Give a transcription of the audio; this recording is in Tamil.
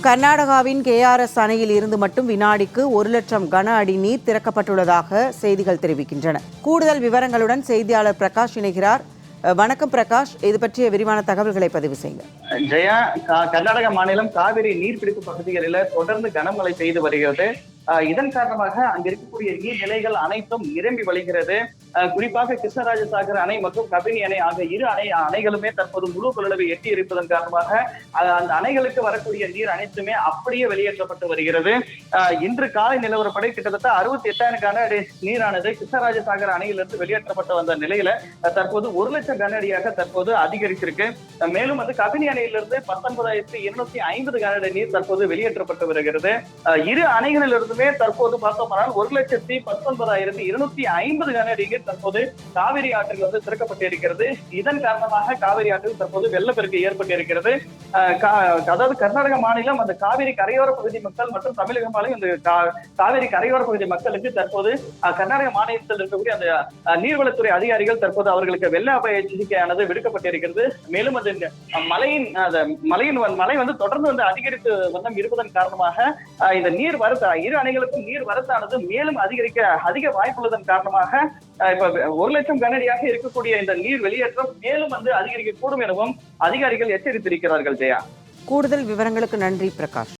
கர்நாடகாவின் கேஆர்எஸ் அணையில் இருந்து மட்டும் வினாடிக்கு 1,00,000 கன அடி நீர் திறக்கப்பட்டுள்ளதாக செய்திகள் தெரிவிக்கின்றன. கூடுதல் விவரங்களுடன் செய்தியாளர் பிரகாஷ் இணைகிறார். வணக்கம் பிரகாஷ், இது பற்றிய விரிவான தகவல்களை பதிவு செய்யுங்க. ஜெயா, கர்நாடக மாநிலம் காவிரி நீர்பிடிப்பு பகுதிகளில் தொடர்ந்து கனமழை பெய்து வருகிறது. இதன் காரணமாக அங்க இருக்கக்கூடிய நீர்நிலைகள் அனைத்தும் நிரம்பி வழிகிறது. குறிப்பாக கிருஷ்ணராஜசாகர் அணை மற்றும் கபினி அணை ஆகிய இரு அணைகளுமே தற்போது முழு கொள்ளளவை எட்டி இருப்பதன் காரணமாக அந்த அணைகளுக்கு வரக்கூடிய நீர் அனைத்துமே அப்படியே வெளியேற்றப்பட்டு வருகிறது. இன்று காலை நிலவரப்படி கிட்டத்தட்ட 68,000 கன அடி நீரானது கிருஷ்ணராஜசாகர் அணையிலிருந்து வெளியேற்றப்பட்டு வந்த நிலையில தற்போது 1,00,000 கன அடியாக தற்போது அதிகரிச்சிருக்கு. மேலும் வந்து கபினி அணையிலிருந்து 19,250 கன அடி நீர் தற்போது வெளியேற்றப்பட்டு வருகிறது. இரு அணைகளிலிருந்து தற்போது பார்த்தோம்னால் 1,19,250 கன அடி நீர் தற்போது காவிரி ஆற்றில் வந்து திறக்கப்பட்டிருக்கிறது. இதன் காரணமாக காவிரி ஆற்றில் தற்போது வெள்ளப்பெருக்கு ஏற்பட்டிருக்கிறது. அதாவது கர்நாடக மாநிலம் அந்த காவிரி கரையோர பகுதி மக்கள் மற்றும் தமிழக மாநிலம் இந்த காவிரி கரையோர பகுதி மக்களுக்கு தற்போது கர்நாடக மாநிலத்தில் இருக்கக்கூடிய அந்த நீர்வளத்துறை அதிகாரிகள் தற்போது அவர்களுக்கு வெள்ள அபாய எச்சரிக்கையானது விடுக்கப்பட்டிருக்கிறது. மேலும் அது மழை வந்து தொடர்ந்து வந்து அதிகரித்து வண்ணம் இருப்பதன் காரணமாக இந்த நீர் வரத்து இரு அணைகளுக்கும் நீர் வரத்தானது மேலும் அதிக வாய்ப்புள்ளதன் காரணமாக இப்ப 1,00,000 கனஅடியாக இருக்கக்கூடிய இந்த நீர் வெளியேற்றம் மேலும் வந்து அதிகரிக்க கூடும் எனவும் அதிகாரிகள் எச்சரித்திருக்கிறார்கள். ஜெயா, கூடுதல் விவரங்களுக்கு நன்றி பிரகாஷ்.